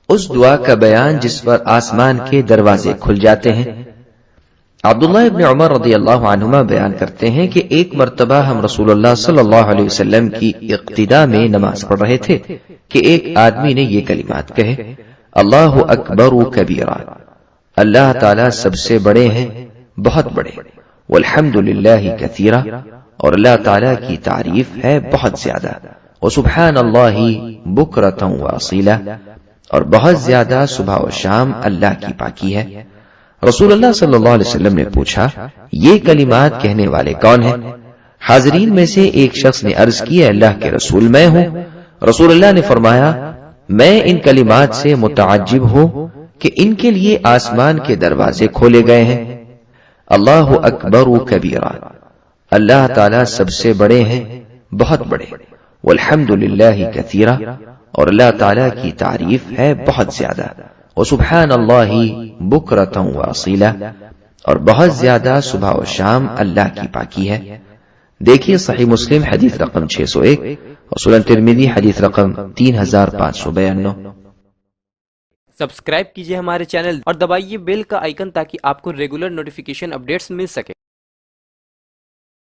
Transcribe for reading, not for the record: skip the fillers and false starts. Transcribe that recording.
اس دعا کا بیان جس پر آسمان کے دروازے کھل جاتے ہیں۔ عبداللہ ابن عمر رضی اللہ عنہما بیان کرتے ہیں کہ ایک مرتبہ ہم رسول اللہ صلی اللہ علیہ وسلم کی اقتداء میں نماز پڑھ رہے تھے کہ ایک آدمی نے یہ کلمات کہے، اللہ اکبر کبیرا، اللہ تعالیٰ سب سے بڑے ہیں، بہت بڑے، والحمد للہ کثیرا، اور اللہ تعالیٰ کی تعریف ہے بہت زیادہ، وسبحان اللہ بکرۃ واصیلا، اور بہت زیادہ صبح و شام اللہ کی پاکی ہے۔ رسول اللہ صلی اللہ علیہ وسلم نے پوچھا، یہ کلمات کہنے والے کون ہیں؟ حاضرین میں سے ایک شخص نے عرض کی، اللہ کے رسول میں ہوں۔ رسول اللہ نے فرمایا، میں ان کلمات سے متعجب ہوں کہ ان کے لیے آسمان کے دروازے کھولے گئے ہیں۔ اللہ اکبر کبیرا، اللہ تعالیٰ سب سے بڑے ہیں، بہت بڑے، والحمد للہ کثیرا، اور اللہ تعالیٰ کی تعریف ہے بہت زیادہ، وسبحان اللہ بکرۃ واصیلا، اور بہت زیادہ صبح و شام اللہ کی پاکی ہے۔ دیکھیے صحیح مسلم حدیث رقم 601 اور سنن ترمذی حدیث رقم 3592۔ سبسکرائب کیجئے ہمارے چینل اور دبائیے بیل کا آئیکن تاکہ آپ کو ریگولر نوٹیفیکیشن اپڈیٹس مل سکے۔